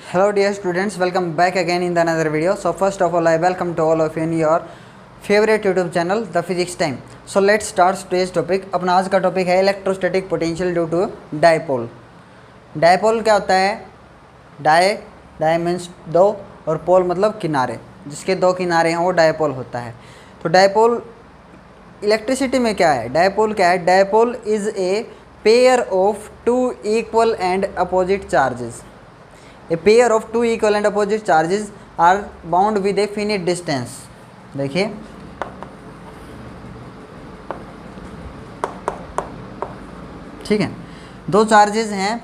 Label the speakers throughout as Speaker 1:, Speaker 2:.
Speaker 1: Hello dear students, welcome back again in the another video. So first of all I welcome to all of you in your favorite YouTube channel The Physics Time. So let's start today's topic. अपना आज का topic है electrostatic potential due to dipole. Dipole क्या होता है? Die means दो और पोल मतलब किनारे, जिसके दो किनारे हैं वो डायपोल होता है. तो डायपोल इलेक्ट्रिसिटी में क्या है? डायपोल क्या है? Dipole is a pair of two equal and opposite charges. A pair of two equal and opposite charges are bound with a finite distance. देखिए ठीक है, दो चार्जेस हैं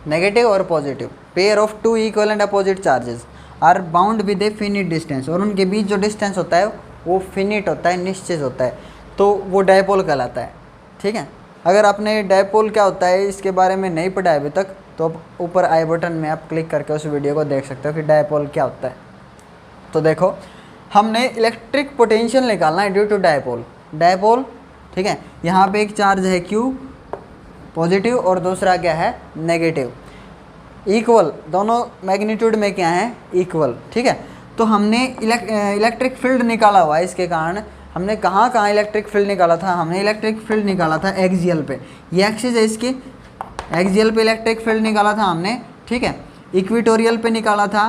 Speaker 1: नेगेटिव और positive. Pair of two equal and opposite charges are bound with a finite distance, और उनके बीच जो distance होता है वो फिनिट होता है, निश्चित होता है, तो वो डायपोल कहलाता है. ठीक है, अगर आपने डायपोल क्या होता है इसके बारे में नहीं पढ़ा है अभी तक, तो अब ऊपर आई बटन में आप क्लिक करके उस वीडियो को देख सकते हो कि डायपोल क्या होता है. तो देखो, हमने इलेक्ट्रिक पोटेंशियल निकालना है ड्यू टू डायपोल. डायपोल ठीक है, यहाँ पे एक चार्ज है Q पॉजिटिव और दूसरा क्या है नेगेटिव. इक्वल, दोनों मैग्नीट्यूड में क्या है इक्वल. ठीक है, तो हमने इलेक्ट्रिक फील्ड निकाला हुआ है. इसके कारण हमने कहाँ इलेक्ट्रिक फील्ड निकाला था? हमने इलेक्ट्रिक फील्ड निकाला था एक्सियल पे. ये एक्सिस है इसकी, एक्सियल पे इलेक्ट्रिक फील्ड निकाला था हमने. ठीक है, इक्वेटोरियल पे निकाला था.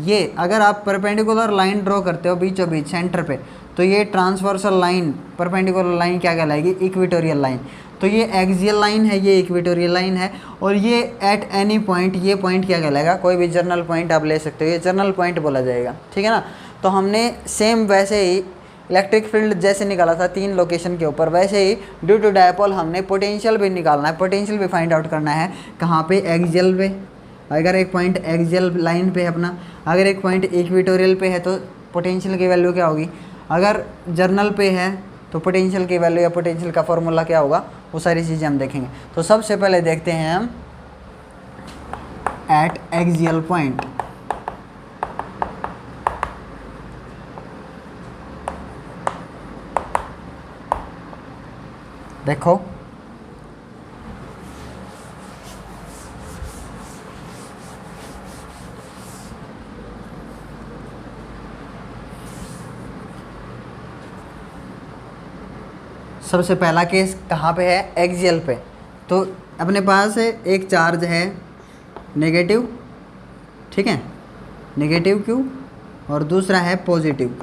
Speaker 1: ये अगर आप परपेंडिकुलर लाइन ड्रॉ करते हो बीचों बीच सेंटर पे, तो ये ट्रांसवर्सल लाइन, परपेंडिकुलर लाइन क्या कहलाएगी? Equatorial line. तो ये एक्सियल लाइन है, ये इक्वेटोरियल लाइन है, और ये एट एनी पॉइंट, ये पॉइंट क्या कहलाएगा? कोई भी जर्नल पॉइंट आप ले सकते हो, ये जर्नल पॉइंट बोला जाएगा. ठीक है ना. तो हमने सेम वैसे ही इलेक्ट्रिक फील्ड जैसे निकाला था तीन लोकेशन के ऊपर, वैसे ही ड्यू टू डायपोल हमने पोटेंशियल भी निकालना है. पोटेंशियल भी फाइंड आउट करना है. कहाँ पे? एक्सियल पे. अगर एक पॉइंट एक्सियल लाइन पे है अपना, अगर एक पॉइंट इक्वेटोरियल पे है, तो पोटेंशियल की वैल्यू क्या होगी? अगर जर्नल पे है तो पोटेंशियल की वैल्यू या पोटेंशियल का फॉर्मूला क्या होगा, वो सारी चीज़ें हम देखेंगे. तो सबसे पहले देखते हैं हम एट एक्सियल पॉइंट. देखो सबसे पहला केस कहाँ पे है? एक्सियल पे. तो अपने पास एक चार्ज है नेगेटिव, ठीक है, नेगेटिव Q, और दूसरा है पॉजिटिव.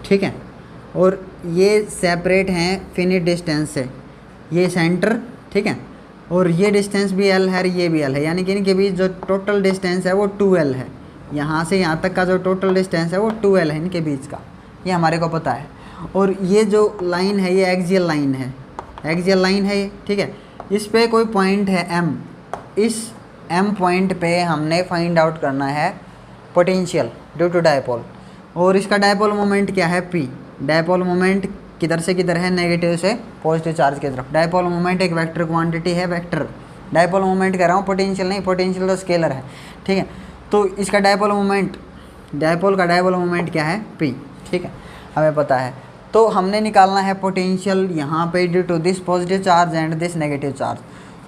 Speaker 1: ठीक है, और ये सेपरेट हैं फिनिट डिस्टेंस से. ये सेंटर, ठीक है, और ये डिस्टेंस भी L है, ये भी L है, यानी कि इनके बीच जो टोटल डिस्टेंस है वो 2L है. यहाँ से यहाँ तक का जो टोटल डिस्टेंस है वो 2L है इनके बीच का, ये हमारे को पता है. और ये जो लाइन है ये एक्सियल लाइन है, एक्सियल लाइन है ये. ठीक है, इस पे कोई पॉइंट है M. इस M पॉइंट पे हमने फाइंड आउट करना है पोटेंशियल ड्यू टू डायपोल. और इसका डायपोल मोमेंट क्या है? P. डायपोल मोमेंट किधर से किधर है? नेगेटिव से पॉजिटिव चार्ज की तरफ. डायपोल मोमेंट एक वेक्टर क्वांटिटी है, वेक्टर. डायपोल मोमेंट कह रहा हूँ, पोटेंशियल नहीं, पोटेंशियल तो स्केलर है. ठीक है, तो इसका डायपोल मोमेंट, डायपोल का डायपोल मोमेंट क्या है? P. ठीक है, हमें पता है. तो हमने निकालना है पोटेंशियल यहाँ पे due to this positive charge and this negative charge.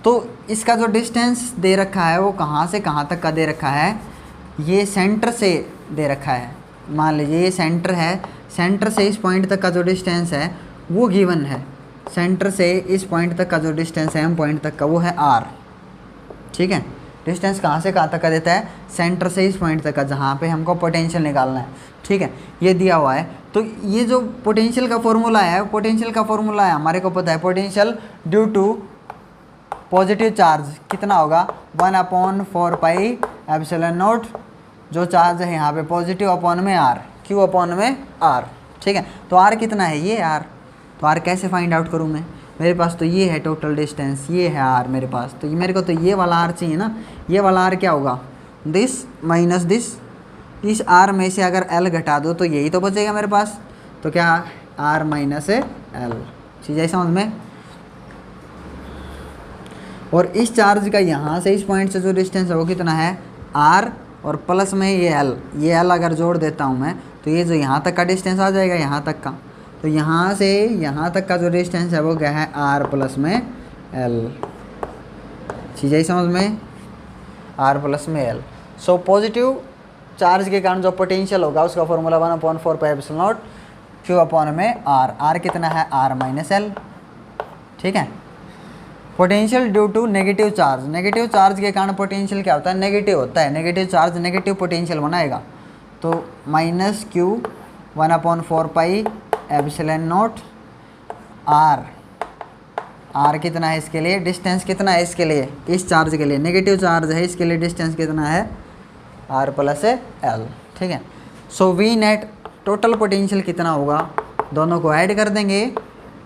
Speaker 1: तो इसका जो डिस्टेंस दे रखा है वो कहाँ से कहाँ तक का दे रखा है? ये सेंटर से दे रखा है. मान लीजिए ये सेंटर है, सेंटर से इस पॉइंट तक का जो डिस्टेंस है वो गिवन है. सेंटर से इस पॉइंट तक का जो डिस्टेंस है M पॉइंट तक का वो है R. ठीक है, डिस्टेंस कहाँ से कहाँ तक का देता है? सेंटर से इस पॉइंट तक का, जहाँ पे हमको पोटेंशियल निकालना है. ठीक है, ये दिया हुआ है. तो ये जो पोटेंशियल का फॉर्मूला है, पोटेंशियल का फॉर्मूला है हमारे को पता है. Potential due to positive charge कितना होगा? 1/4 पाई एप्सिलॉन नॉट. जो चार्ज है यहाँ पे पॉजिटिव अपॉन में R, Q अपॉन में R. ठीक है, तो R कितना है? ये R. तो R कैसे फाइंड आउट करूँ मैं? मेरे पास तो ये है टोटल डिस्टेंस, ये है R मेरे पास. तो ये मेरे को तो ये वाला R चाहिए ना. ये वाला R क्या होगा? This minus this. इस R में से अगर L घटा दो तो यही तो बचेगा मेरे पास. तो क्या? R minus L. चीज़ है समझ में. और इस चार्ज का यहाँ से इस पॉइंट से जो डिस्टेंस है वो कितना है? R, और प्लस में ये L. ये L अगर जोड़ देता हूँ मैं तो ये जो यहाँ तक का डिस्टेंस आ जाएगा, यहाँ तक का. तो यहाँ से यहाँ तक का जो डिस्टेंस है वो क्या है? R प्लस में L. चीज़ है समझ में. R प्लस में L. सो पॉजिटिव चार्ज के कारण जो पोटेंशियल होगा उसका formula 1/4 pi epsilon naught Q upon में आर कितना है आर माइनस एल, ठीक है। Potential due to negative charge के कारण पोटेंशियल क्या होता है नेगेटिव होता है, नेगेटिव चार्ज नेगेटिव पोटेंशियल बनाएगा, तो minus Q 1/4 pi epsilon naught R कितना है इसके लिए, डिस्टेंस कितना है इसके लिए, इस चार्ज के लिए नेगेटिव चार्ज है इसके लिए डिस्टेंस कितना है आर प्लस एल, ठीक है। So V net total potential कितना होगा, दोनों को ऐड कर देंगे,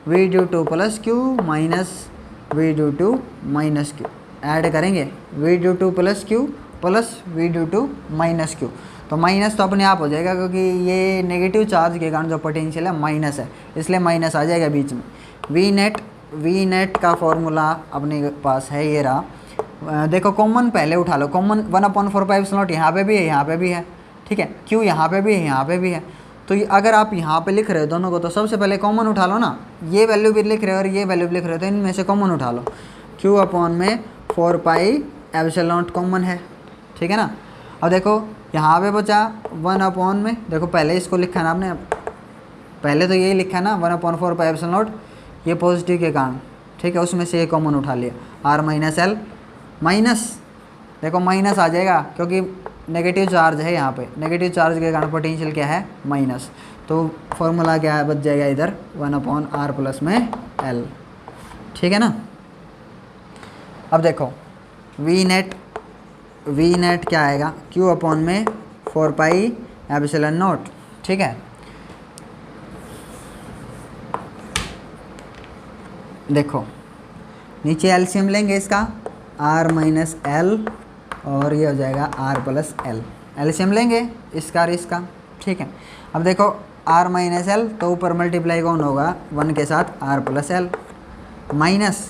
Speaker 1: V due to plus Q minus V due to minus Q, add करेंगे V due to plus Q plus V due to minus Q, तो माइनस तो अपने आप हो जाएगा क्योंकि ये नेगेटिव चार्ज के कारण जो पोटेंशियल है माइनस है, इसलिए माइनस आ जाएगा बीच में। वी नेट का फॉर्मूला अपने पास है ये रहा, देखो कॉमन पहले उठा लो, कॉमन 1/4 पाई एप्सिलॉन नॉट यहाँ पे भी है यहाँ पे भी है, ठीक है, क्यू यहाँ पे भी है यहाँ पे भी है, तो अगर आप यहाँ पे लिख रहे हो दोनों को तो सबसे पहले कॉमन उठा लो ना, ये वैल्यू भी लिख रहे हो और ये वैल्यू भी लिख रहे हो तो इनमें से कॉमन उठा लो, क्यू अपॉन में 4 पाई एप्सिलॉन नॉट कॉमन है, ठीक है ना। अब देखो यहाँ पे बचा 1 में, देखो पहले इसको लिखा ना आपने, पहले तो यही लिखा ना 1/4 पाई एप्सिलॉन नॉट, ये पॉजिटिव के कारण, ठीक है, उसमें से ये कॉमन उठा लिया आर माइनस एल, माइनस देखो माइनस आ जाएगा क्योंकि नेगेटिव चार्ज है यहाँ पे, नेगेटिव चार्ज के कारण पोटेंशियल क्या है माइनस, तो फॉर्मूला क्या है बच जाएगा इधर 1/r प्लस में एल, ठीक है ना। अब देखो वी नेट क्या आएगा क्यू अपॉन में 4 पाई एप्सिलॉन नॉट, ठीक है। देखो नीचे एलसीएम लेंगे इसका आर माइनस एल और ये हो जाएगा आर प्लस एल, एलसीएम लेंगे इसका और इसका, ठीक है। अब देखो आर माइनस एल तो ऊपर मल्टीप्लाई कौन होगा 1 के साथ R plus L, minus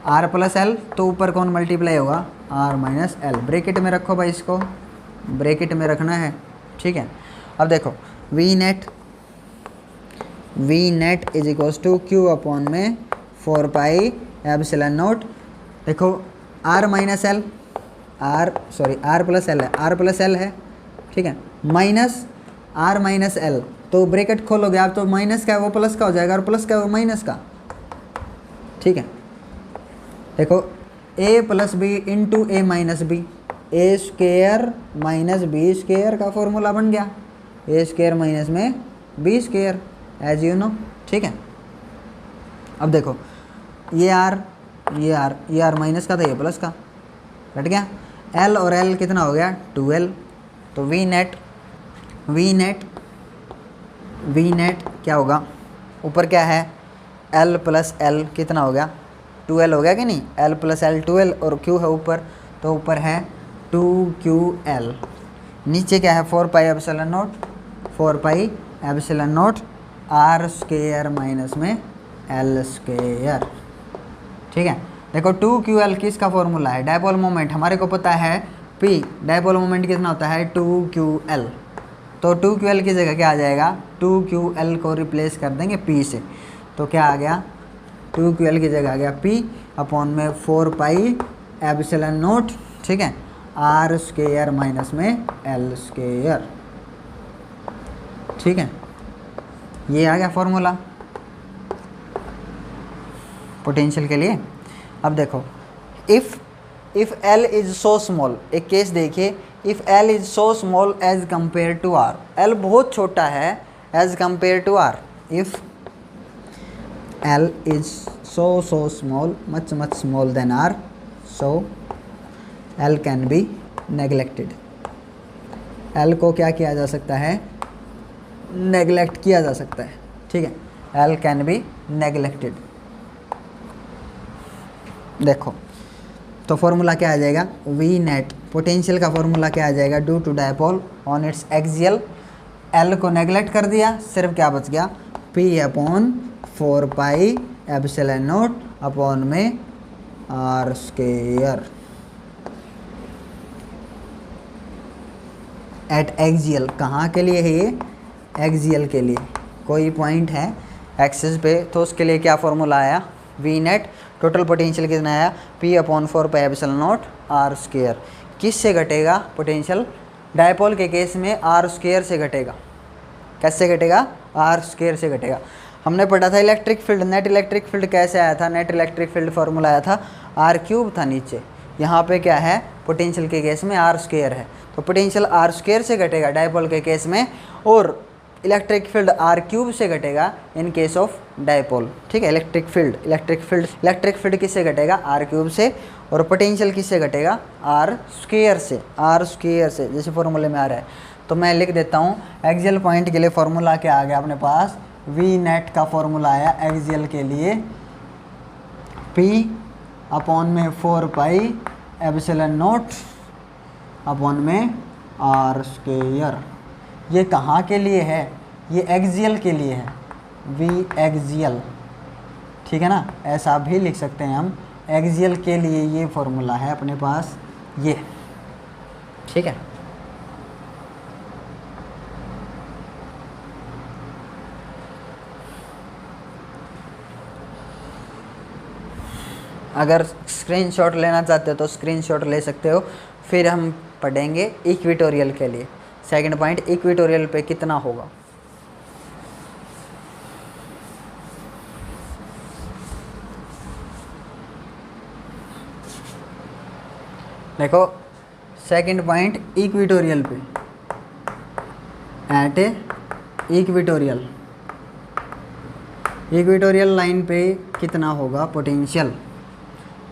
Speaker 1: R plus L तो ऊपर कौन मल्टीप्लाई होगा आर माइनस एल, ब्रैकेट में रखो भाई, इसको ब्रैकेट में रखना है, ठीक है। अब देखो V net is equals to Q upon में 4 पाई एप्सिलॉन नॉट, देखो R minus L R plus L है, आर प्लस एल है, ठीक है, माइनस आर माइनस एल, तो ब्रैकेट खोलोगे आप तो माइनस का है वो प्लस का हो जाएगा और प्लस का है वो माइनस का, ठीक है। देखो A plus B into A minus B, A square minus B square का फॉर्मूला बन गया, ए स्क्वेयर माइनस में B square as you know, ठीक है। अब देखो ये आर माइनस का था ये प्लस का, कट गया, एल और एल कितना हो गया 2l, तो वी नेट क्या होगा, ऊपर क्या है l प्लस एल कितना हो गया 2l हो गया कि नहीं, l प्लस एल 2l और q है ऊपर, तो ऊपर है 2ql, नीचे क्या है 4 pi epsilon naught R square minus में एल स्क्वेयर, ठीक है। देखो 2ql किसका फॉर्मूला है, डायपोल मोमेंट हमारे को पता है p, डायपोल मोमेंट कितना होता है 2ql, तो 2ql की जगह क्या आ जाएगा 2ql को रिप्लेस कर देंगे p से, तो क्या आ गया 2ql की जगह आ गया p अपॉन में 4 पाई एप्सिलॉन नॉट, ठीक है, आर स्क्वेयर माइनस में एल स्क्वेयर, ठीक है। ये आ गया फॉर्मूला पोटेंशियल के लिए। अब देखो if L is so small, एक केस देखिए, if L is so small as compare to R, L बहुत छोटा है as compare to R, if L is so small much small than R, so L can be neglected, L को क्या किया जा सकता है नेग्लेक्ट किया जा सकता है, ठीक है, एल कैन बी नेग्लेक्टेड। देखो तो फॉर्मूला क्या आ जाएगा वी नेट, पोटेंशियल का फॉर्मूला क्या आ जाएगा due to dipole on its axial, L को नेग्लेक्ट कर दिया, सिर्फ क्या बच गया P upon 4 pi epsilon naught upon में आर स्क्वायर एट एक्सियल, कहाँ के लिए है ये एक्सियल के लिए, कोई पॉइंट है एक्सिस पे तो उसके लिए क्या फॉर्मूला आया वी नेट, टोटल पोटेंशियल कितना आया P upon 4 pi epsilon naught R square, किससे घटेगा पोटेंशियल? डायपोल के केस में आर स्क्वायर से घटेगा। कैसे घटेगा? आर स्क्वायर से घटेगा। हमने पढ़ा था electric field, net electric field कैसे आया था? नेट इलेक्ट्रिक फील्ड फॉर्मूला आया था आर क्यूब था नीचे, यहाँ पे क्या है? पोटेंशियल के केस में आर स्क्वायर है, तो पोटेंशियल आर स्क्वायर से घटेगा डायपोल के केस में, और इलेक्ट्रिक फील्ड आर क्यूब से घटेगा इन केस ऑफ डायपोल। ठीक है, इलेक्ट्रिक फील्ड किससे घटेगा? आर क्यूब से, और पोटेंशियल किससे घटेगा? आर स्क्वायर से, जैसे फॉर्मूले में आ रहा है। तो मैं लिख देता हूँ, एक्सियल पॉइंट के लिए फॉर्मूला क्या आ गया अपने पास? वी नेट का फॉर्मूला आया एक्सियल के लिए, P अपॉन में 4 पाई एप्सिलॉन नॉट अपॉन में आर स्क्वायर। ये कहाँ के लिए है? ये एक्सियल के लिए है, वी एक्सियल। ठीक है ना, ऐसा भी लिख सकते हैं हम, एक्सियल के लिए ये फॉर्मूला है अपने पास ये। ठीक है, अगर स्क्रीनशॉट लेना चाहते हो तो स्क्रीनशॉट ले सकते हो। फिर हम पढ़ेंगे इक्वेटोरियल के लिए। सेकंड पॉइंट, इक्वेटोरियल पे कितना होगा? देखो सेकंड पॉइंट, इक्वेटोरियल पे, एट इक्वेटोरियल लाइन पे कितना होगा पोटेंशियल?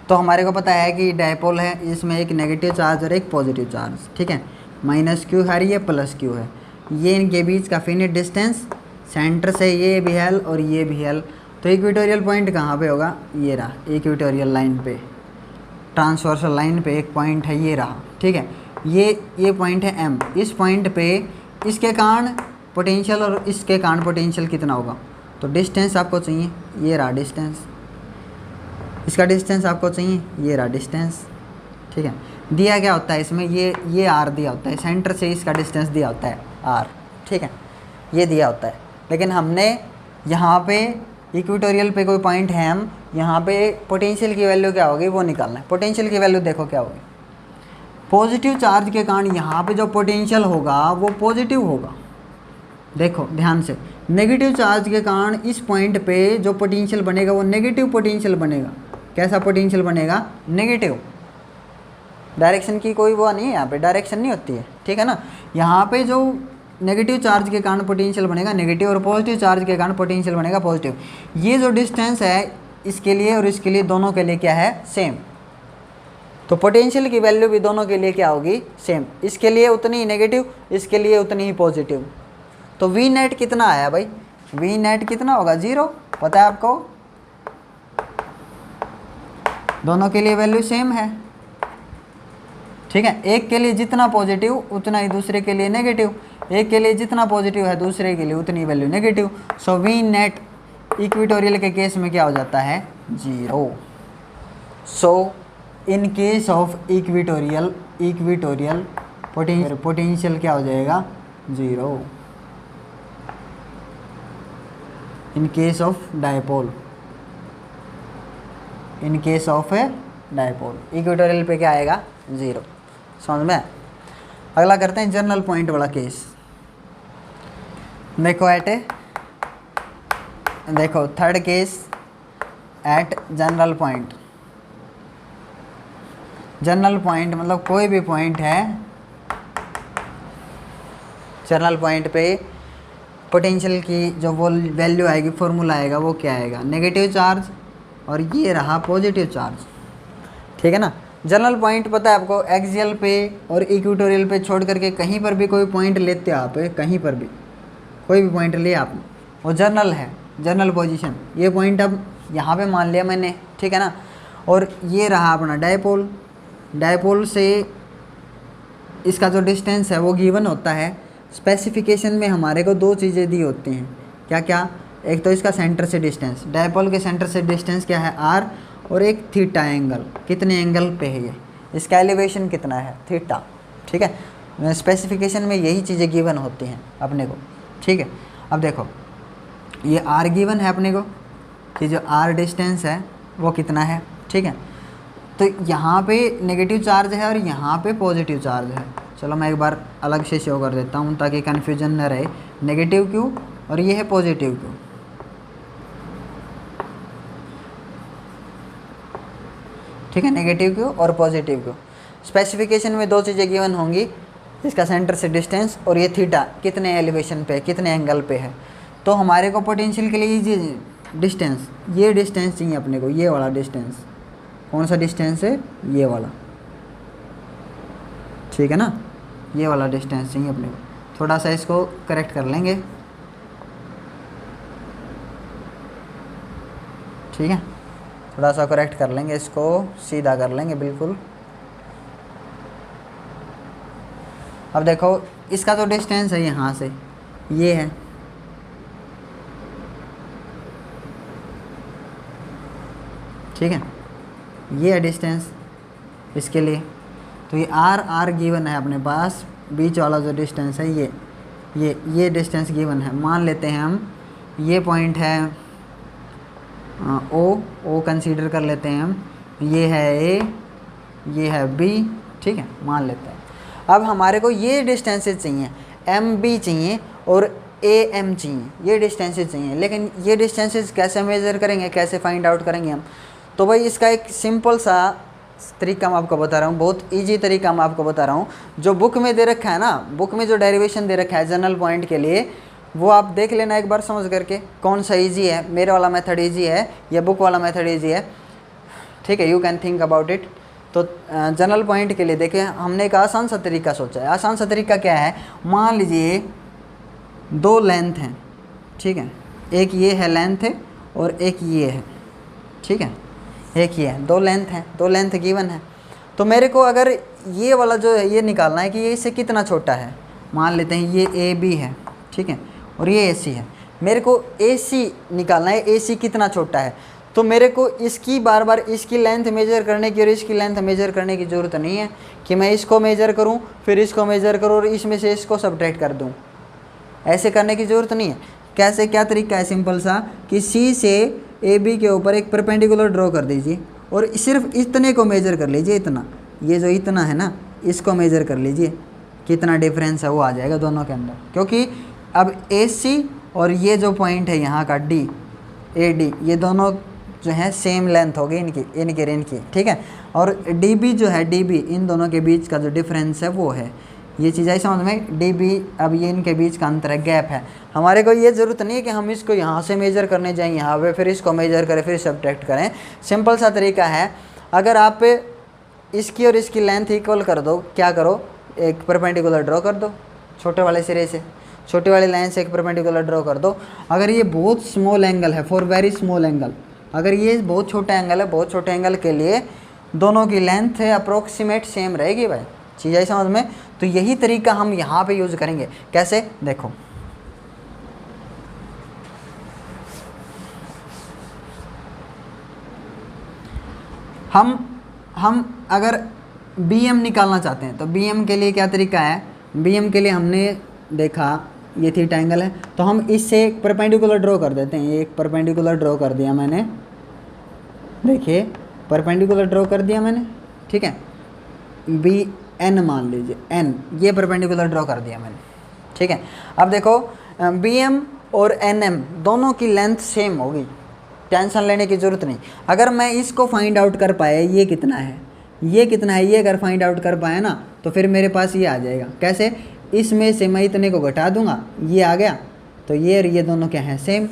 Speaker 1: तो हमारे को पता है कि डायपोल है, इसमें एक नेगेटिव चार्ज और एक पॉजिटिव चार्ज। ठीक है, माइनस क्यू है, ये प्लस क्यू है, ये इनके बीच का फिनिट डिस्टेंस, सेंटर से ये भी एल और ये भी एल। तो इक्वेटोरियल पॉइंट कहाँ पे होगा? ये रहा इक्वेटोरियल लाइन पे, ट्रांसवर्सल लाइन पे एक पॉइंट है, ये रहा। ठीक है, ये पॉइंट है एम। इस पॉइंट पे इसके कारण पोटेंशियल और इसके कारण पोटेंशियल कितना होगा? तो डिस्टेंस आपको चाहिए, ये रहा डिस्टेंस, इसका डिस्टेंस आपको चाहिए, ये रहा डिस्टेंस। ठीक है, दिया क्या होता है इसमें? ये आर दिया होता है, सेंटर से इसका डिस्टेंस दिया होता है आर। ठीक है, ये दिया होता है, लेकिन हमने यहाँ पे इक्वेटोरियल पे कोई पॉइंट है, हम यहाँ पे पोटेंशियल की वैल्यू क्या होगी वो निकालना है। पोटेंशियल की वैल्यू देखो क्या होगी, पॉजिटिव चार्ज के कारण यहाँ पे जो पोटेंशियल होगा वो पॉजिटिव होगा। देखो ध्यान से, नेगेटिव चार्ज के कारण इस पॉइंट पे जो पोटेंशियल बनेगा वो नेगेटिव पोटेंशियल बनेगा। कैसा पोटेंशियल बनेगा? नेगेटिव। डायरेक्शन की कोई वो नहीं है, यहाँ पे डायरेक्शन नहीं होती है। ठीक है ना, यहाँ पे जो नेगेटिव चार्ज के कारण पोटेंशियल बनेगा नेगेटिव, और पॉजिटिव चार्ज के कारण पोटेंशियल बनेगा पॉजिटिव। ये जो डिस्टेंस है इसके लिए और इसके लिए, दोनों के लिए क्या है? सेम। तो पोटेंशियल की वैल्यू भी दोनों के लिए क्या होगी? सेम। इसके लिए उतनी ही नेगेटिव, इसके लिए उतनी ही पॉजिटिव। तो वी नेट कितना आया भाई? वी नेट कितना होगा? 0। पता है आपको, दोनों के लिए वैल्यू सेम है। ठीक है, एक के लिए जितना पॉजिटिव उतना ही दूसरे के लिए नेगेटिव, एक के लिए जितना पॉजिटिव है दूसरे के लिए उतनी value negative. So V net equatorial के केस में क्या हो जाता है? 0। So in case of equatorial potential क्या हो जाएगा? 0। In case of dipole, equatorial पे क्या आएगा? 0। समझ में? अगला करते हैं जनरल पॉइंट वाला केस। देखो third case at general point. General point मतलब कोई भी पॉइंट है, जनरल पॉइंट पे पोटेंशियल की जो वो वैल्यू आएगी, फॉर्मूला आएगा, वो क्या आएगा? नेगेटिव चार्ज, और ये रहा पॉजिटिव चार्ज। ठीक है ना, जनरल पॉइंट पता है आपको, एक्सियल पे और इक्वेटोरियल पे छोड़ करके कहीं पर भी कोई पॉइंट लेते हो आप, कहीं पर भी कोई भी पॉइंट लिया आपने, वो जनरल है, जनरल पोजीशन। ये पॉइंट अब यहाँ पे मान लिया मैंने। ठीक है ना, और ये रहा अपना डायपोल। डायपोल से इसका जो डिस्टेंस है वो गिवन होता है। स्पेसिफिकेशन में हमारे को 2 चीज़ें दी होती हैं, क्या क्या? एक तो इसका सेंटर से डिस्टेंस, डायपोल के सेंटर से डिस्टेंस क्या है? आर, और एक थीटा एंगल, कितने एंगल पे है ये, इसका एलिवेशन कितना है? थीटा। ठीक है, स्पेसिफिकेशन में यही चीज़ें गिवन होती हैं अपने को। ठीक है, अब देखो ये आर गिवन है अपने को कि जो आर डिस्टेंस है वो कितना है। ठीक है, तो यहाँ पे नेगेटिव चार्ज है और यहाँ पे पॉजिटिव चार्ज है। चलो मैं एक बार अलग से शो कर देता हूँ ताकि कन्फ्यूजन न रहे। नेगेटिव क्यू और ये है पॉजिटिव क्यू। ठीक है, नेगेटिव क्यू और पॉजिटिव क्यू। स्पेसिफिकेशन में दो चीज़ें गिवन होंगी, इसका सेंटर से डिस्टेंस और ये थीटा कितने एलिवेशन पे, कितने एंगल पे है। तो हमारे को पोटेंशियल के लिए ये डिस्टेंस, ये डिस्टेंस चाहिए अपने को, ये वाला डिस्टेंस। कौन सा डिस्टेंस है? ये वाला। ठीक है ना, ये वाला डिस्टेंस चाहिए अपने को। थोड़ा सा इसको करेक्ट कर लेंगे। ठीक है, थोड़ा सा करेक्ट कर लेंगे, इसको सीधा कर लेंगे बिल्कुल। अब देखो इसका तो डिस्टेंस है यहाँ से, ये है। ठीक है, ये है डिस्टेंस इसके लिए। तो ये आर गिवन है अपने पास, बीच वाला जो डिस्टेंस है ये डिस्टेंस गिवन है। मान लेते हैं हम ये पॉइंट है ओ कंसीडर कर लेते हैं हम, ये है ए, ये है बी। ठीक है, मान लेते हैं। अब हमारे को ये डिस्टेंसेस चाहिए, एम बी चाहिए और ए एम चाहिए, ये डिस्टेंसेस चाहिए। लेकिन ये डिस्टेंसेस कैसे मेज़र करेंगे, कैसे फाइंड आउट करेंगे हम? तो भाई इसका एक सिंपल सा तरीका मैं आपको बता रहा हूँ, बहुत इजी तरीका मैं आपको बता रहा हूँ। जो बुक में दे रखा है ना, बुक में जो डेरिवेशन दे रखा है जनरल पॉइंट के लिए, वो आप देख लेना एक बार समझ करके कौन सा इजी है। मेरे वाला मेथड इजी है या बुक वाला मेथड इजी है? ठीक है, you can think about it. तो जनरल पॉइंट के लिए देखिए, हमने एक आसान सा तरीका सोचा है। आसान सा तरीका क्या है? मान लीजिए दो लेंथ हैं। ठीक है, एक ये है लेंथ है और एक ये है। ठीक है, एक ये है, दो लेंथ हैं, दो लेंथ गिवन है। तो मेरे को अगर ये वाला जो है ये निकालना है कि ये इससे कितना छोटा है। मान लेते हैं ये ए बी है। ठीक है, और ये ए सी है। मेरे को ए सी निकालना है, ए सी कितना छोटा है। तो मेरे को इसकी बार बार इसकी लेंथ मेजर करने की और इसकी लेंथ मेजर करने की ज़रूरत नहीं है कि मैं इसको मेजर करूं फिर इसको मेजर करूं और इसमें से इसको सब्ट्रैक्ट कर दूं। ऐसे करने की ज़रूरत नहीं है। कैसे, क्या तरीका है? सिंपल सा कि सी से ए बी के ऊपर एक परपेंडिकुलर ड्रॉ कर दीजिए और सिर्फ इतने को मेजर कर लीजिए। इतना, ये जो इतना है ना, इसको मेजर कर लीजिए, कितना डिफरेंस है वो आ जाएगा दोनों के अंदर। क्योंकि अब ए सी और ये जो पॉइंट है यहाँ का डी, ए डी, ये दोनों जो है सेम लेंथ होगी इनकी। ठीक है, और डी बी जो है, डी बी, इन दोनों के बीच का जो डिफरेंस है वो है ये चीज़ आई समझ में। डी बी, अब ये इनके बीच का अंतर है, गैप है। हमारे को ये ज़रूरत नहीं है कि हम इसको यहाँ से मेजर करने जाएं यहाँ पे, फिर इसको मेजर करें, फिर सब्ट्रैक्ट करें। सिंपल सा तरीका है, अगर आप इसकी और इसकी लेंथ इक्वल कर दो, क्या करो, एक परपेंडिकुलर ड्रॉ कर दो छोटे वाले सिरे से, छोटे वाली लाइन से एक परपेंडिकुलर ड्रॉ कर दो। अगर ये बहुत स्मॉल एंगल है, फॉर वेरी स्मॉल एंगल, अगर ये बहुत छोटा एंगल है, बहुत छोटे एंगल के लिए दोनों की लेंथ है अप्रोक्सीमेट सेम रहेगी भाई। चीज़ आई समझ में? तो यही तरीका हम यहाँ पे यूज़ करेंगे। कैसे? देखो, हम अगर बी एम निकालना चाहते हैं तो बी एम के लिए क्या तरीका है? बी एम के लिए हमने देखा ये थीटा एंगल है, तो हम इससे एक परपेंडिकुलर ड्रॉ कर देते हैं। एक परपेंडिकुलर ड्रॉ कर दिया मैंने, देखिए परपेंडिकुलर ड्रॉ कर दिया मैंने। ठीक है, बी एन मान लीजिए, एन, ये परपेंडिकुलर ड्रॉ कर दिया मैंने। ठीक है, अब देखो बी एम और एन एम दोनों की लेंथ सेम होगी, टेंशन लेने की ज़रूरत नहीं। अगर मैं इसको फाइंड आउट कर पाया ये कितना है, ये कितना है, ये अगर फाइंड आउट कर पाया ना, तो फिर मेरे पास ये आ जाएगा। कैसे? इसमें से मैं इतने को घटा दूंगा, ये आ गया, तो ये और ये दोनों क्या हैं? सेम।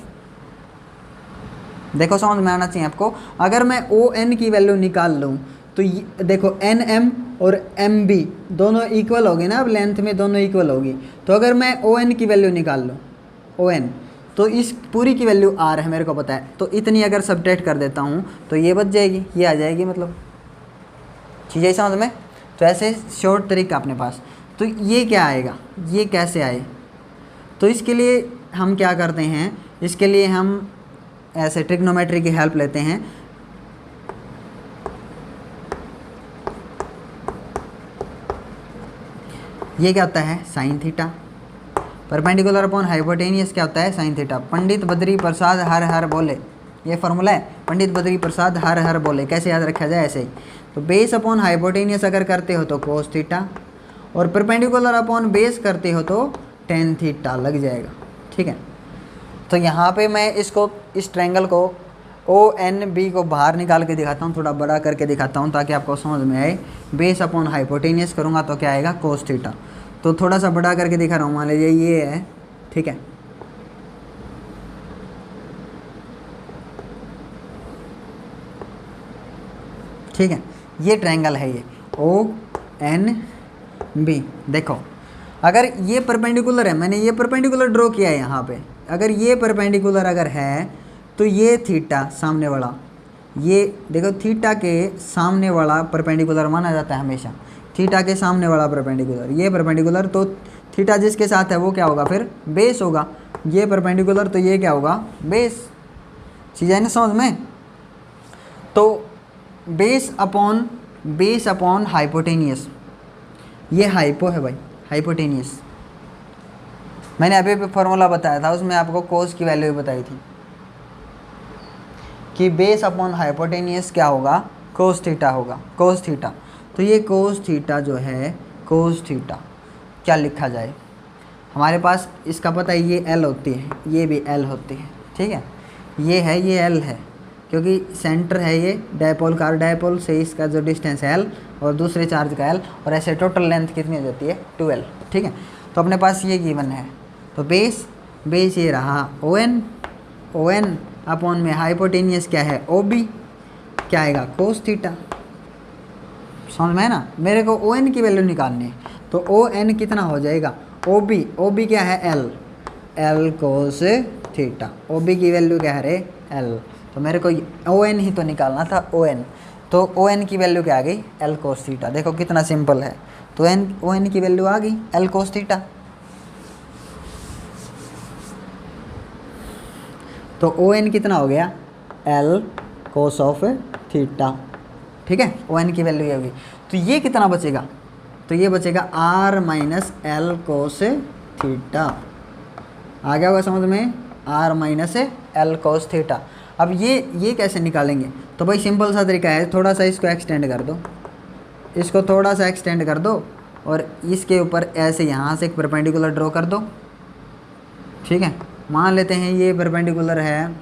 Speaker 1: देखो समझ में आना चाहिए आपको। अगर मैं ओ एन की वैल्यू निकाल लूँ तो देखो एन एम और एम बी दोनों इक्वल होगी ना, अब लेंथ में दोनों इक्वल होगी। तो अगर मैं ओ एन की वैल्यू निकाल लूँ, ओ एन, तो इस पूरी की वैल्यू आर है, मेरे को पता है, तो इतनी अगर सब्ट्रैक्ट कर देता हूँ तो ये बच जाएगी, ये आ जाएगी, मतलब चीज़ें समझ में। तो ऐसे शॉर्ट तरीका अपने पास। तो ये क्या आएगा, ये कैसे आए? तो इसके लिए हम क्या करते हैं, इसके लिए हम ऐसे ट्रिग्नोमेट्री की हेल्प लेते हैं। ये क्या होता है? Sine theta. Perpendicular upon hypotenuse क्या होता है? Sine theta. पंडित बद्री प्रसाद हर हर बोले, ये फॉर्मूला है। पंडित बद्री प्रसाद हर हर बोले, कैसे याद रखा जाए? ऐसे ही। तो बेस अपॉन हाइपोटेनियस अगर करते हो तो कोस थीटा, और परपेंडिकुलर अपॉन बेस करते हो तो टेन थीटा लग जाएगा। ठीक है, तो यहाँ पे मैं इसको इस ट्रायंगल को ONB को बाहर निकाल के दिखाता हूँ, थोड़ा बड़ा करके दिखाता हूँ ताकि आपको समझ में आए। बेस अपॉन हाइपोटेनियस करूँगा तो क्या आएगा, कोस थीटा। तो थोड़ा सा बड़ा करके दिखा रहा हूँ, मान लीजिए ये है, ठीक है, ठीक है, ये ट्रायंगल है, ये ONB। देखो अगर ये परपेंडिकुलर है, मैंने ये परपेंडिकुलर ड्रॉ किया है यहाँ पे, अगर ये परपेंडिकुलर अगर है तो ये थीटा सामने वाला, ये देखो थीटा के सामने वाला परपेंडिकुलर माना जाता है हमेशा, थीटा के सामने वाला परपेंडिकुलर, ये परपेंडिकुलर, तो थीटा जिसके साथ है वो क्या होगा फिर, बेस होगा। ये परपेंडिकुलर तो ये क्या होगा, बेस। चीज़ है ना समझ में। तो बेस अपॉन हाइपोटेनियस, ये हाइपो है भाई, हाइपोटेनियस। मैंने अभी भी फॉर्मूला बताया था, उसमें आपको कोस की वैल्यू भी बताई थी कि बेस अपॉन हाइपोटेनियस क्या होगा, कोस थीटा होगा, कोस थीटा। तो ये कोस थीटा जो है, कोस थीटा क्या लिखा जाए, हमारे पास इसका पता है, ये L होती है, ये भी L होती है, ठीक है, ये है, ये L है, क्योंकि सेंटर है ये डायपोल का, डायपोल से इसका जो डिस्टेंस है L और दूसरे चार्ज का L, और ऐसे टोटल लेंथ कितनी हो जाती है, 2L। ठीक है, तो अपने पास ये गिवन है। तो बेस ये रहा ON अपॉन में हाइपोटेनियस क्या है, OB, क्या आएगा, कोस थीटा। समझ में है ना। मेरे को ON की वैल्यू निकालनी है, तो ON कितना हो जाएगा, OB क्या है, L कोस थीटा। OB की वैल्यू क्या है रे, L। तो मेरे को ON ही तो निकालना था, ON। तो ON की वैल्यू क्या आ गई, L कोस थीटा। देखो कितना सिंपल है। तो ON की वैल्यू आ गई L कोस थीटा। तो ON कितना हो गया, L कोस ऑफ थीटा। ठीक है, ON की वैल्यू ये होगी। तो ये कितना बचेगा, तो ये बचेगा R minus L cos theta. आ गया होगा समझ में, R minus L cos theta. अब ये कैसे निकालेंगे, तो भाई सिंपल सा तरीका है, थोड़ा सा इसको एक्सटेंड कर दो, इसको थोड़ा सा एक्सटेंड कर दो, और इसके ऊपर ऐसे यहाँ से एक परपेंडिकुलर ड्रॉ कर दो। ठीक है, मान लेते हैं ये परपेंडिकुलर है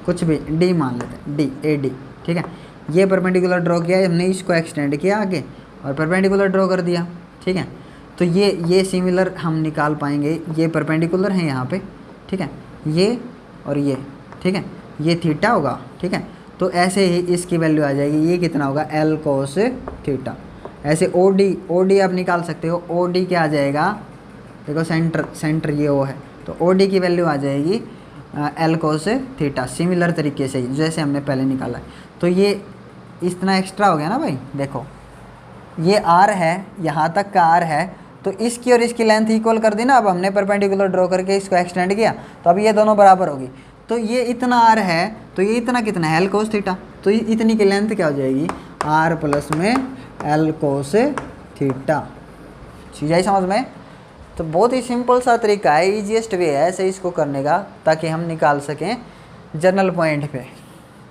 Speaker 1: कुछ भी, D मान लेते हैं, AD। ठीक है, ये परपेंडिकुलर ड्रॉ किया, हमने इसको एक्सटेंड किया आगे और परपेंडिकुलर ड्रॉ कर दिया। ठीक है, तो ये सिमिलर हम निकाल पाएंगे, ये परपेंडिकुलर है यहाँ पे। ठीक है, ये और ये, ठीक है, ये थीटा होगा। ठीक है, तो ऐसे ही इसकी वैल्यू आ जाएगी, ये कितना होगा, L कोस थीटा। ऐसे OD आप निकाल सकते हो, OD क्या आ जाएगा, देखो सेंटर ये O है, तो OD की वैल्यू आ जाएगी L कोस थीटा, सिमिलर तरीके से जैसे हमने पहले निकाला है। तो ये इतना एक्स्ट्रा हो गया ना भाई। देखो ये R है, यहाँ तक का R है, तो इसकी और इसकी लेंथ इक्वल कर दी ना। अब हमने परपेंडिकुलर ड्रॉ करके इसको एक्सटेंड किया, तो अब ये दोनों बराबर होगी। तो ये इतना R है, तो ये इतना कितना है, L कोस थीटा। तो ये इतनी की लेंथ क्या हो जाएगी, R प्लस में L कोस थीटा। चीज़ आई समझ में। तो बहुत ही सिंपल सा तरीका है, ईजीएस्ट वे है ऐसे इसको करने का, ताकि हम निकाल सकें जर्नल पॉइंट पे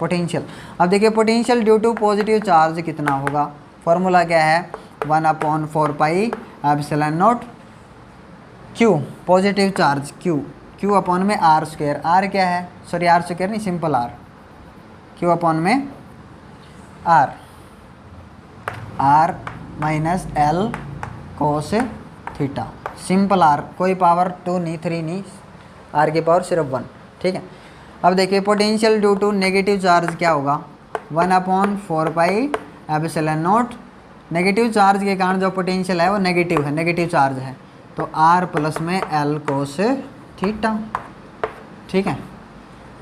Speaker 1: पोटेंशियल। अब देखिए potential due to positive charge कितना होगा, फॉर्मूला क्या है, 1/4 pi epsilon naught Q, positive charge Q upon में R स्क्वायर। R क्या है, सॉरी R स्क्वायर नहीं, सिंपल R, Q अपॉन में R minus L cos theta. Simple R, कोई पावर 2 नहीं, 3 नहीं, R की पावर सिर्फ 1। ठीक है, अब देखिए potential due to negative charge क्या होगा, 1/4 pi epsilon naught. Negative charge के कारण जो पोटेंशियल है वो नेगेटिव है, नेगेटिव चार्ज है, तो R प्लस में L कोस थीटा। ठीक है,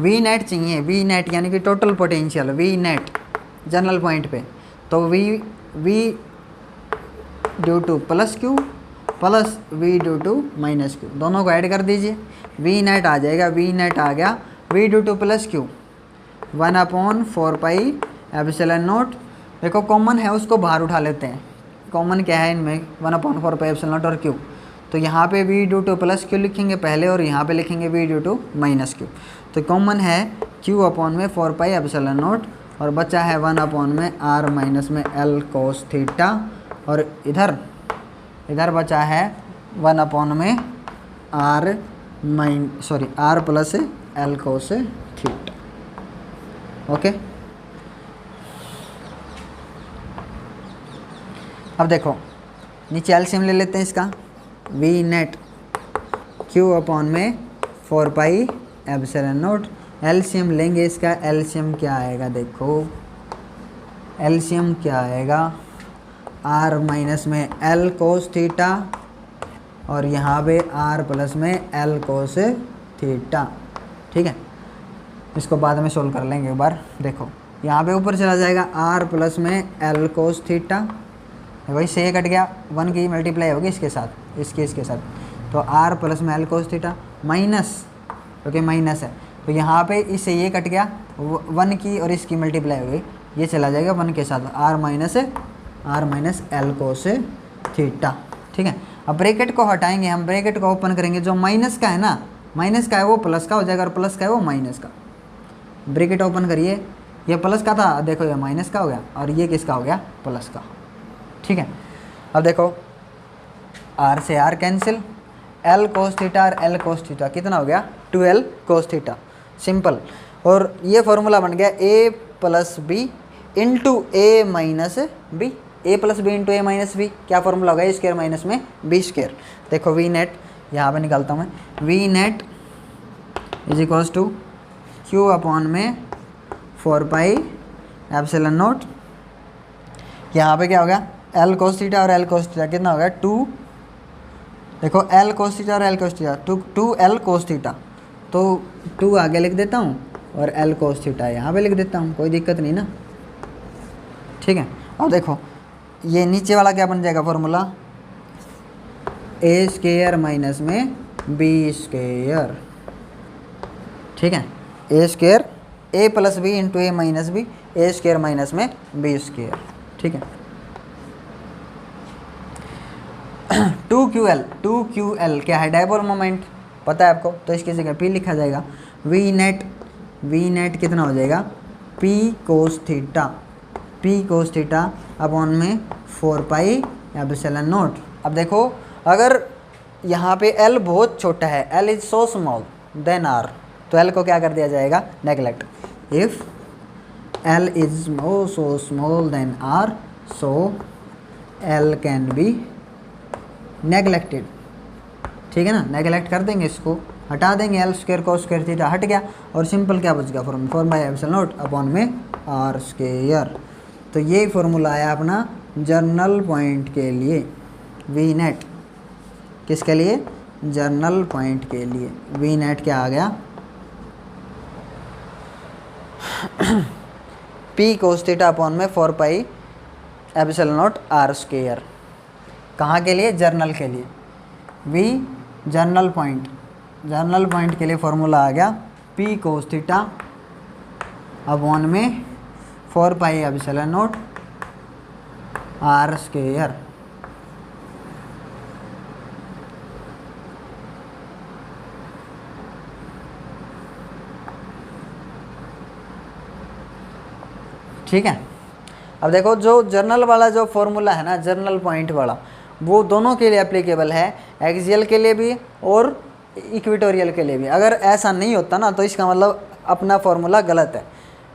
Speaker 1: V नेट चाहिए, V नेट यानी कि total potential, V net general point पे। तो V due to plus Q plus V due to minus Q, दोनों को ऐड कर दीजिए, V नेट आ जाएगा, V नेट आ गया V due to plus Q 1/4 pi epsilon naught. देखो कॉमन है उसको बाहर उठा लेते हैं, कॉमन क्या है इनमें, 1/4 पाई एप्सिलॉन नॉट और Q। तो यहाँ पे V due to plus Q लिखेंगे पहले, और यहाँ पे लिखेंगे V due to minus Q। तो कॉमन है Q अपॉन में 4 पाई एप्सिलॉन नॉट और बचा है 1 में आर माइनस में एल कोस थीटा, और इधर बचा है 1 में R plus L cos theta. Okay, अब देखो नीचे एलसीएम ले लेते हैं इसका। वी नेट क्यू अपॉन में 4 पाई एप्सिलॉन नॉट। एलसीएम लेंगे इसका, एलसीएम क्या आएगा देखो, एलसीएम क्या आएगा, आर माइनस में एल कोस थीटा और यहाँ पे आर प्लस में एल कोस थीटा। ठीक है, इसको बाद में सोल्व कर लेंगे एक बार। देखो यहाँ पे ऊपर चला जाएगा आर प्लस में एल कोस थीटा, वही से कट गया, 1 की मल्टीप्लाई होगी इसके साथ, इसके साथ, तो आर प्लस में एल कोस थीटा माइनस, क्योंकि माइनस है तो यहाँ पे इससे ये कट गया, 1 की और इसकी मल्टीप्लाई हो गई, ये चला जाएगा 1 के साथ, R minus L cos theta. ठीक है, अब ब्रैकेट को हटाएंगे हम, ब्रैकेट को ओपन करेंगे, जो माइनस का है ना, माइनस का है वो प्लस का हो जाएगा और प्लस का है वो माइनस का। ब्रैकेट ओपन करिए, ये प्लस का था, देखो ये माइनस का हो गया और ये किसका हो गया, प्लस का। ठीक है, अब देखो आर से R cancel, L cos theta और एल कोस थीटा कितना हो गया, 2l कोस थीटा, सिंपल। और ये फॉर्मूला बन गया a plus B into A minus B, A plus B into A minus B, क्या फॉर्मूला होगा, ए स्क्वायर माइनस में बी स्क्वायर। देखो वी नेट यहाँ पे निकालता हूँ मैं, V net is equals to Q upon में 4 पाई एप्सिलॉन नॉट, यहाँ पे क्या हो गया, एल कोस थीटा और एल कोस थीटा कितना हो गया, 2, देखो एल कोस थीटा और L cos theta 2l cos theta, तो 2 आगे लिख देता हूँ और एल कोस थीटा यहाँ पे लिख देता हूँ, कोई दिक्कत नहीं ना। ठीक है, अब देखो ये नीचे वाला क्या बन जाएगा फॉर्मूला, ए स्क्वायर माइनस में बी स्क्वायर। ठीक है, ए square, A plus B into A minus B, A square minus में बी स्क्वायर। ठीक है, 2ql क्या है, डायपोल मोमेंट पता है आपको, तो इसकी जगह p लिखा जाएगा। वी नेट कितना हो जाएगा, p कोस थीटा अपॉन में 4 पाई एप्सिलॉन नॉट। अब देखो अगर यहाँ पे l बहुत छोटा है, l is so small than r, तो l को क्या कर दिया जाएगा, neglect. If l is so small than r, so l can be neglected. ठीक है ना, नेगलेक्ट कर देंगे, इसको हटा देंगे, L square cos square theta हट गया और सिंपल क्या बच गया, 4 बाई एप्सिलॉन नॉट अपॉन में आर स्क्वायर। तो ये फॉर्मूला आया अपना जर्नल पॉइंट के लिए, वी नेट किसके लिए, जर्नल पॉइंट के लिए। वी नेट क्या आ गया, p कोस थीटा अपॉन में 4 pi epsilon naught R square. कहाँ के लिए, जर्नल के लिए। वी जर्नल पॉइंट के लिए फॉर्मूला आ गया p कोस थीटा अपॉन में 4 pi epsilon naught R square. ठीक है, अब देखो जो जर्नल वाला जो फॉर्मूला है ना, जर्नल पॉइंट वाला, वो दोनों के लिए एप्लीकेबल है, एक्सियल के लिए भी और इक्वेटोरियल के लिए भी। अगर ऐसा नहीं होता ना तो इसका मतलब अपना फॉर्मूला गलत है,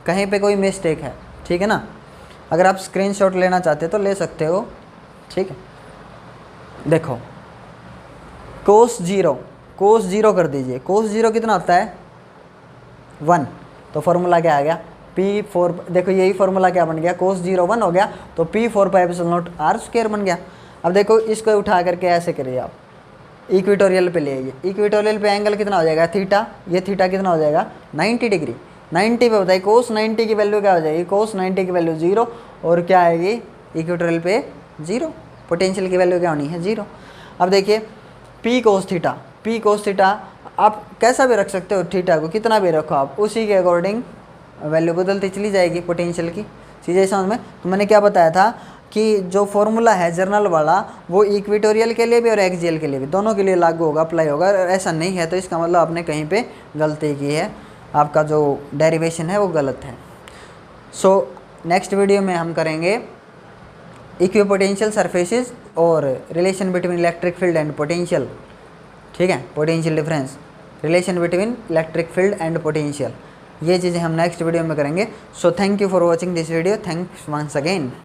Speaker 1: कहीं पे कोई मिस्टेक है। ठीक है ना, अगर आप स्क्रीनशॉट लेना चाहते हो तो ले सकते हो। ठीक है, देखो कोस जीरो कर दीजिए, कोस जीरो कितना होता है, 1, तो फॉर्मूला क्या आ गया, P4। देखो यही फॉर्मूला क्या बन गया, कोस 0 1 हो गया, तो P4 pi epsilon naught R square बन गया। अब देखो इसको उठा करके ऐसे करिए आप, इक्वेटोरियल पे ले आइए, इक्वेटोरियल पे एंगल कितना हो जाएगा, थीटा, ये थीटा कितना हो जाएगा, 90 डिग्री। 90 पे बताइए कोस 90 की वैल्यू क्या हो जाएगी, कोस 90 की वैल्यू 0, और क्या आएगी इक्वेटोरियल पे 0, पोटेंशियल की वैल्यू क्या होनी है, 0। अब देखिए p कोस थीटा आप कैसा भी रख सकते हो, थीटा को कितना भी रखो आप, उसी के अकॉर्डिंग वैल्यू बदलती चली जाएगी पोटेंशियल की। सीधे समझ में, तो मैंने क्या बताया था कि जो फॉर्मूला है जर्नल वाला वो इक्वेटोरियल के लिए भी और एक्सियल के लिए भी, दोनों के लिए लागू होगा, अप्लाई होगा। ऐसा नहीं है तो इसका मतलब आपने कहीं पे गलती की है, आपका जो डेरिवेशन है वो गलत है। सो नेक्स्ट वीडियो में हम करेंगे इक्विपोटेंशियल सरफेसेस और relation between electric field and potential, ठीक है, potential difference, relation between electric field and potential, ये चीज़ें हम नेक्स्ट वीडियो में करेंगे। So thank you for watching this video, thanks once again.